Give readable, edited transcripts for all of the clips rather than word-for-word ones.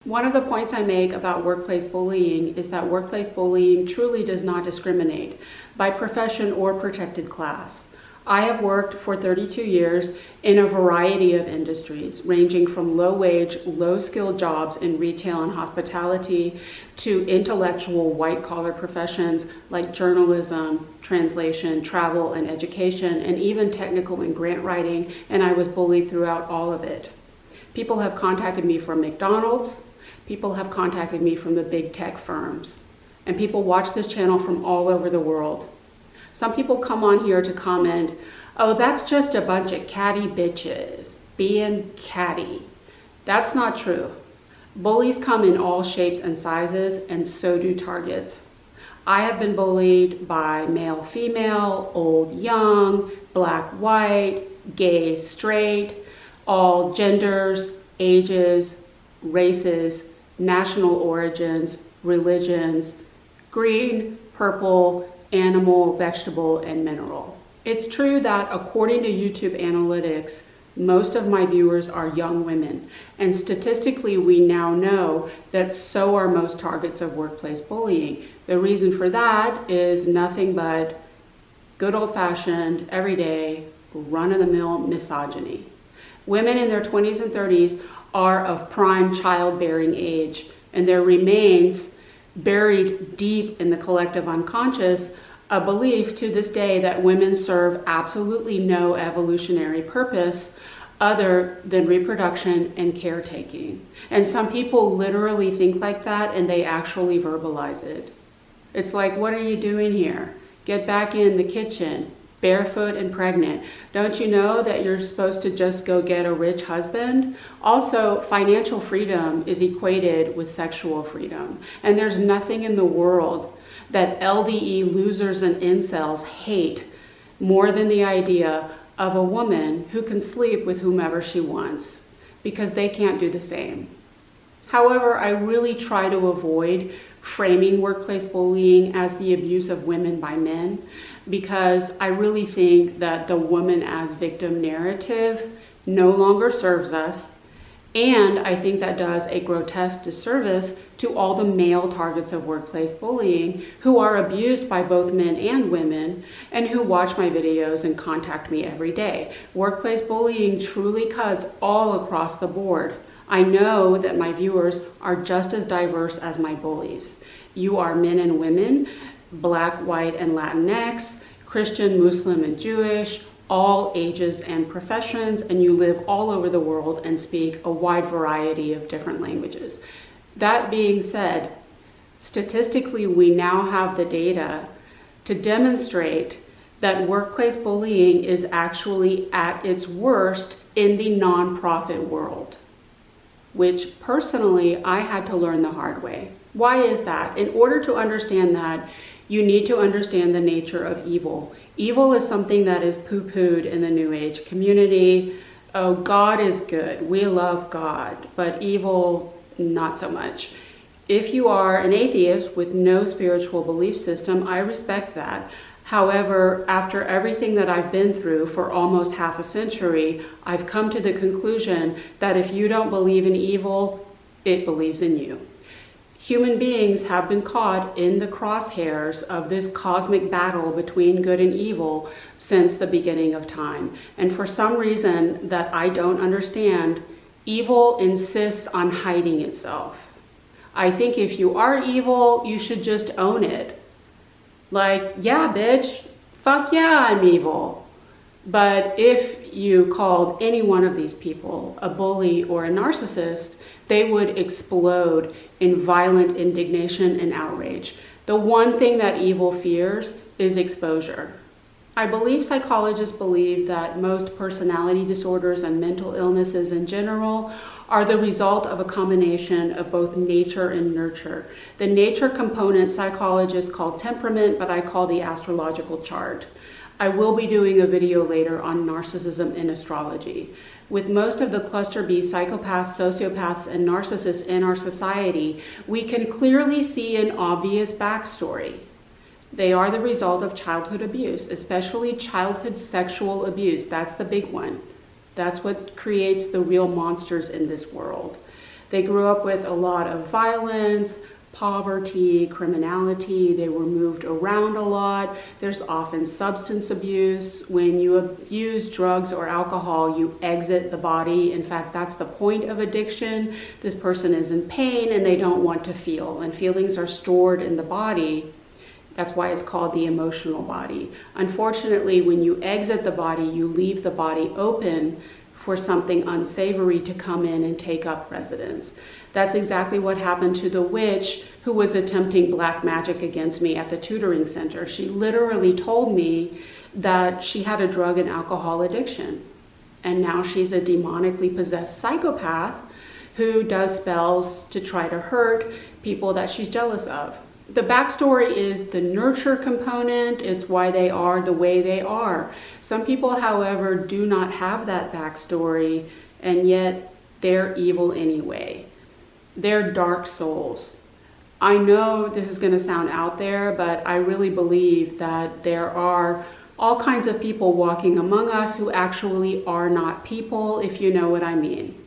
One of the points I make about workplace bullying is that workplace bullying truly does not discriminate by profession or protected class. I have worked for 32 years in a variety of industries, ranging from low-wage, low-skilled jobs in retail and hospitality to intellectual white-collar professions like journalism, translation, travel, and education, and even technical and grant writing, and I was bullied throughout all of it. People have contacted me from McDonald's, people have contacted me from the big tech firms, and people watch this channel from all over the world. Some people come on here to comment, oh, that's just a bunch of catty bitches being catty. That's not true. Bullies come in all shapes and sizes, and so do targets. I have been bullied by male, female, old, young, black, white, gay, straight, all genders, ages, races, national origins, religions, green, purple, animal, vegetable, and mineral. It's true that according to YouTube analytics, most of my viewers are young women, and statistically we now know that so are most targets of workplace bullying. The reason for that is nothing but good old-fashioned, everyday, run-of-the-mill misogyny. Women in their 20s and 30s are of prime childbearing age, and there remains, buried deep in the collective unconscious, a belief to this day that women serve absolutely no evolutionary purpose other than reproduction and caretaking. And some people literally think like that, and they actually verbalize it. It's like, what are you doing here? Get back in the kitchen, barefoot and pregnant. Don't you know that you're supposed to just go get a rich husband? Also, financial freedom is equated with sexual freedom. And there's nothing in the world that LDE losers and incels hate more than the idea of a woman who can sleep with whomever she wants, because they can't do the same. However, I really try to avoid framing workplace bullying as the abuse of women by men, because I really think that the woman as victim narrative no longer serves us, and I think that does a grotesque disservice to all the male targets of workplace bullying who are abused by both men and women and who watch my videos and contact me every day. Workplace bullying truly cuts all across the board. I know that my viewers are just as diverse as my bullies. You are men and women, Black, white, and Latinx, Christian, Muslim, and Jewish, all ages and professions, and you live all over the world and speak a wide variety of different languages. That being said, statistically, we now have the data to demonstrate that workplace bullying is actually at its worst in the nonprofit world, which personally I had to learn the hard way. Why is that? In order to understand that, you need to understand the nature of evil. Evil is something that is poo-pooed in the New Age community. Oh, God is good. We love God, but evil, not so much. If you are an atheist with no spiritual belief system, I respect that. However, after everything that I've been through for almost half a century, I've come to the conclusion that if you don't believe in evil, it believes in you. Human beings have been caught in the crosshairs of this cosmic battle between good and evil since the beginning of time. And for some reason that I don't understand, evil insists on hiding itself. I think if you are evil, you should just own it. Like, yeah, bitch, fuck yeah, I'm evil. But if you called any one of these people a bully or a narcissist, they would explode in violent indignation and outrage. The one thing that evil fears is exposure. I believe psychologists believe that most personality disorders and mental illnesses in general are the result of a combination of both nature and nurture. The nature component psychologists call temperament, but I call the astrological chart. I will be doing a video later on narcissism in astrology. With most of the cluster B psychopaths, sociopaths, and narcissists in our society, we can clearly see an obvious backstory. They are the result of childhood abuse, especially childhood sexual abuse. That's the big one. That's what creates the real monsters in this world. They grew up with a lot of violence, poverty, criminality. They were moved around a lot. There's often substance abuse. When you abuse drugs or alcohol, you exit the body. In fact, that's the point of addiction. This person is in pain and they don't want to feel, and feelings are stored in the body. That's why it's called the emotional body. Unfortunately, when you exit the body, you leave the body open for something unsavory to come in and take up residence. That's exactly what happened to the witch who was attempting black magic against me at the tutoring center. She literally told me that she had a drug and alcohol addiction. And now she's a demonically possessed psychopath who does spells to try to hurt people that she's jealous of. The backstory is the nurture component. It's why they are the way they are. Some people, however, do not have that backstory, and yet they're evil anyway. They're dark souls. I know this is going to sound out there, but I really believe that there are all kinds of people walking among us who actually are not people, if you know what I mean.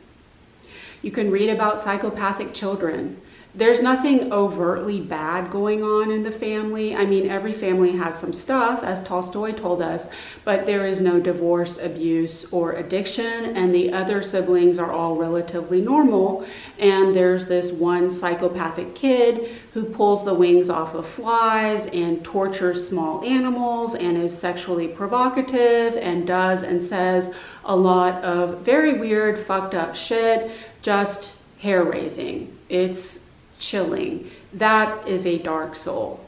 You can read about psychopathic children. There's nothing overtly bad going on in the family. I mean, every family has some stuff, as Tolstoy told us, but there is no divorce, abuse, or addiction, and the other siblings are all relatively normal. And there's this one psychopathic kid who pulls the wings off of flies and tortures small animals and is sexually provocative and does and says a lot of very weird, fucked up shit, just hair-raising. It's chilling. That is a dark soul.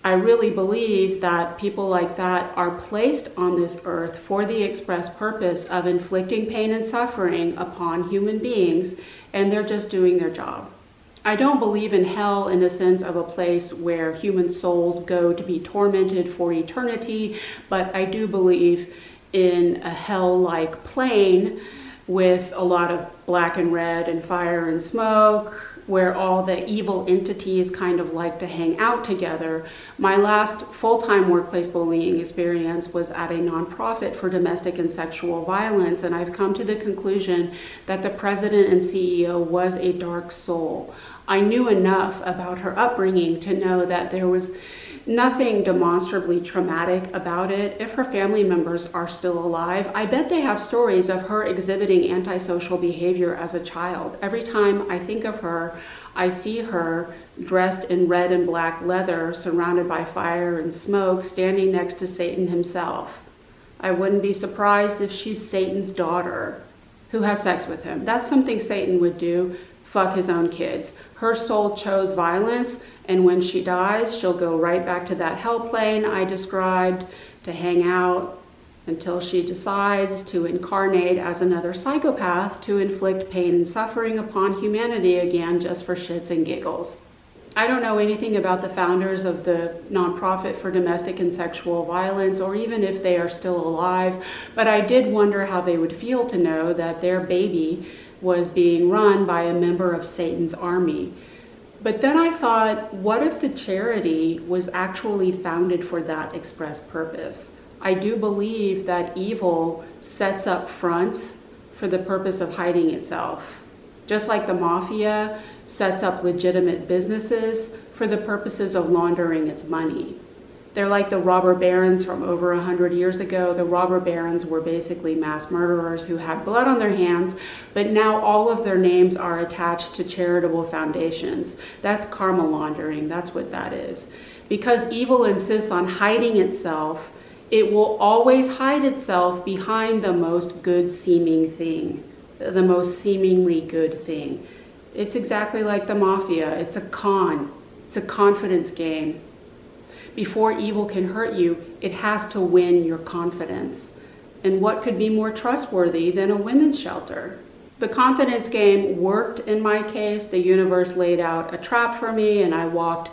I really believe that people like that are placed on this earth for the express purpose of inflicting pain and suffering upon human beings, and they're just doing their job. I don't believe in hell in the sense of a place where human souls go to be tormented for eternity, but I do believe in a hell-like plane with a lot of black and red and fire and smoke, where all the evil entities kind of like to hang out together. My last full-time workplace bullying experience was at a nonprofit for domestic and sexual violence, and I've come to the conclusion that the president and CEO was a dark soul. I knew enough about her upbringing to know that there was nothing demonstrably traumatic about it. If her family members are still alive, I bet they have stories of her exhibiting antisocial behavior as a child. Every time I think of her, I see her dressed in red and black leather, surrounded by fire and smoke, standing next to Satan himself. I wouldn't be surprised if she's Satan's daughter who has sex with him. That's something Satan would do, fuck his own kids. Her soul chose violence, and when she dies, she'll go right back to that hell plane I described to hang out until she decides to incarnate as another psychopath to inflict pain and suffering upon humanity again just for shits and giggles. I don't know anything about the founders of the nonprofit for domestic and sexual violence, or even if they are still alive, but I did wonder how they would feel to know that their baby was being run by a member of Satan's army. But then I thought, what if the charity was actually founded for that express purpose? I do believe that evil sets up fronts for the purpose of hiding itself. Just like the mafia sets up legitimate businesses for the purposes of laundering its money. They're like the robber barons from over 100 years ago. The robber barons were basically mass murderers who had blood on their hands, but now all of their names are attached to charitable foundations. That's karma laundering. That's what that is. Because evil insists on hiding itself, it will always hide itself behind the most good-seeming thing, the most seemingly good thing. It's exactly like the mafia. It's a con. It's a confidence game. Before evil can hurt you, it has to win your confidence. And what could be more trustworthy than a women's shelter? The confidence game worked in my case. The universe laid out a trap for me and I walked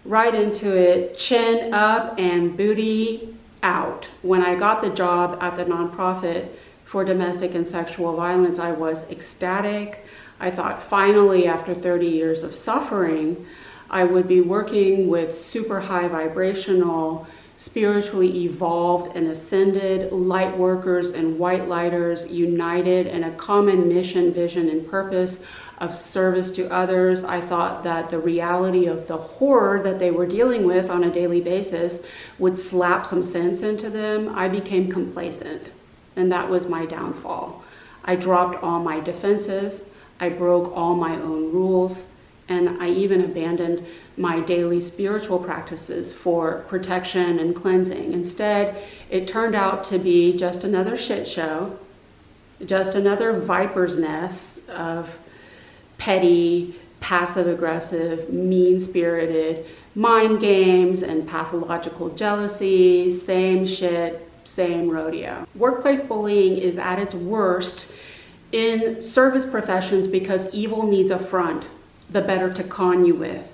right into it, chin up and booty out. When I got the job at the nonprofit for domestic and sexual violence, I was ecstatic. I thought finally, after 30 years of suffering, I would be working with super high vibrational, spiritually evolved and ascended light workers and white lighters united in a common mission, vision, and purpose of service to others. I thought that the reality of the horror that they were dealing with on a daily basis would slap some sense into them. I became complacent, and that was my downfall. I dropped all my defenses. I broke all my own rules, and I even abandoned my daily spiritual practices for protection and cleansing. Instead, it turned out to be just another shit show, just another viper's nest of petty, passive-aggressive, mean-spirited mind games and pathological jealousy. Same shit, same rodeo. Workplace bullying is at its worst in service professions because evil needs a front, the better to con you with.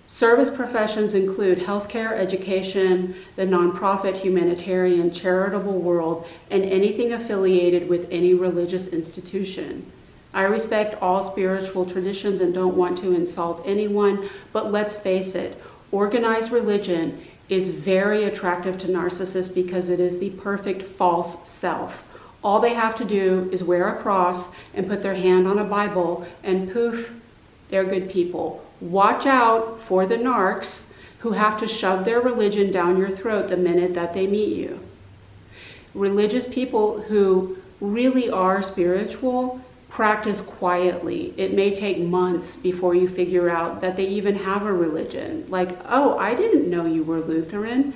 Service professions include healthcare, education, the nonprofit, humanitarian, charitable world, and anything affiliated with any religious institution. I respect all spiritual traditions and don't want to insult anyone, but let's face it, organized religion is very attractive to narcissists because it is the perfect false self. All they have to do is wear a cross and put their hand on a Bible, and poof, they're good people. Watch out for the narcs who have to shove their religion down your throat the minute that they meet you. Religious people who really are spiritual practice quietly. It may take months before you figure out that they even have a religion. Like, oh, I didn't know you were Lutheran.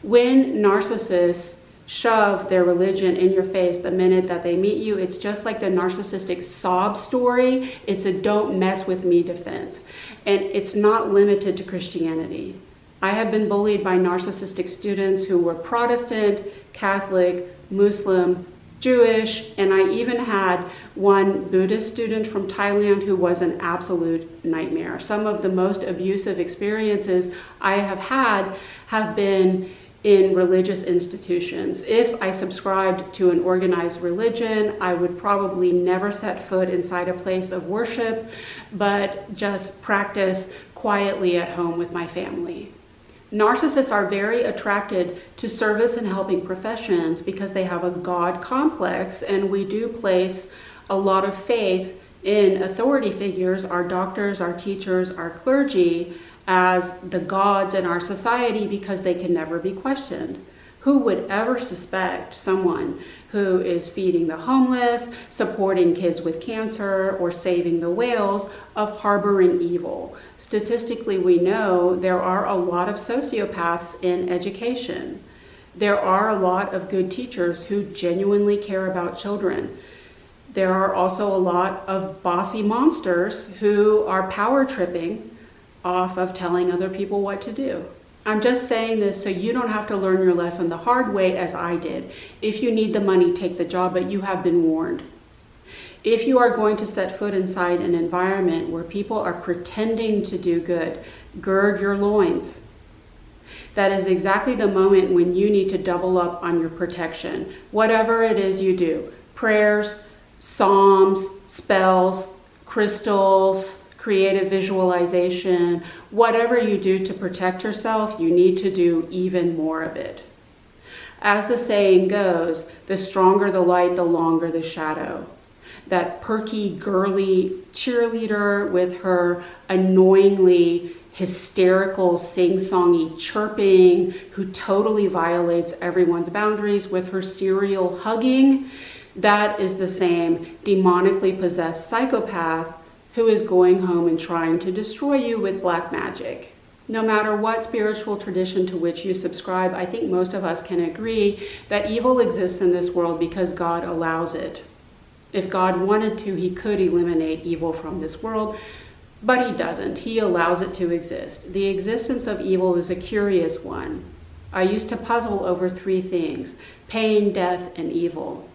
When narcissists shove their religion in your face the minute that they meet you, it's just like the narcissistic sob story. It's a don't mess with me defense. And it's not limited to Christianity. I have been bullied by narcissistic students who were Protestant, Catholic, Muslim, Jewish, and I even had one Buddhist student from Thailand who was an absolute nightmare. Some of the most abusive experiences I have had have been in religious institutions. If I subscribed to an organized religion, I would probably never set foot inside a place of worship, but just practice quietly at home with my family. Narcissists are very attracted to service and helping professions because they have a God complex, and we do place a lot of faith in authority figures, our doctors, our teachers, our clergy, as the gods in our society because they can never be questioned. Who would ever suspect someone who is feeding the homeless, supporting kids with cancer, or saving the whales of harboring evil? Statistically, we know there are a lot of sociopaths in education. There are a lot of good teachers who genuinely care about children. There are also a lot of bossy monsters who are power tripping off of telling other people what to do. I'm just saying this so you don't have to learn your lesson the hard way as I did. If you need the money, take the job, but you have been warned. If you are going to set foot inside an environment where people are pretending to do good, gird your loins. That is exactly the moment when you need to double up on your protection. Whatever it is you do, prayers, psalms, spells, crystals, creative visualization, whatever you do to protect yourself, you need to do even more of it. As the saying goes, the stronger the light, the longer the shadow. That perky, girly cheerleader with her annoyingly hysterical, sing-songy chirping, who totally violates everyone's boundaries with her serial hugging, that is the same demonically possessed psychopath who is going home and trying to destroy you with black magic. No matter what spiritual tradition to which you subscribe, I think most of us can agree that evil exists in this world because God allows it. If God wanted to, he could eliminate evil from this world, but he doesn't. He allows it to exist. The existence of evil is a curious one. I used to puzzle over three things: pain, death, and evil.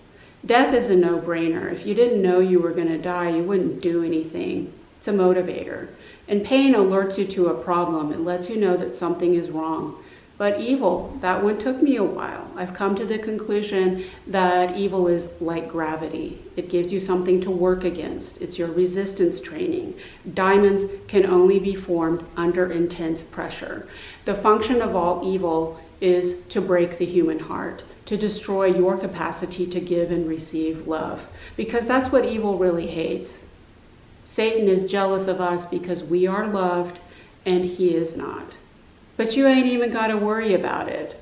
Death is a no-brainer. If you didn't know you were going to die, you wouldn't do anything. It's a motivator. And pain alerts you to a problem. It lets you know that something is wrong. But evil, that one took me a while. I've come to the conclusion that evil is like gravity. It gives you something to work against. It's your resistance training. Diamonds can only be formed under intense pressure. The function of all evil is to break the human heart, to destroy your capacity to give and receive love, because that's what evil really hates. Satan is jealous of us because we are loved and he is not. But you ain't even got to worry about it.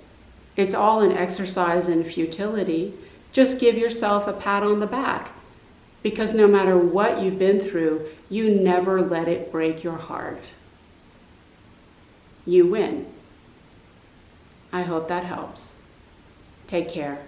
It's all an exercise in futility. Just give yourself a pat on the back, because no matter what you've been through, you never let it break your heart. You win. I hope that helps. Take care.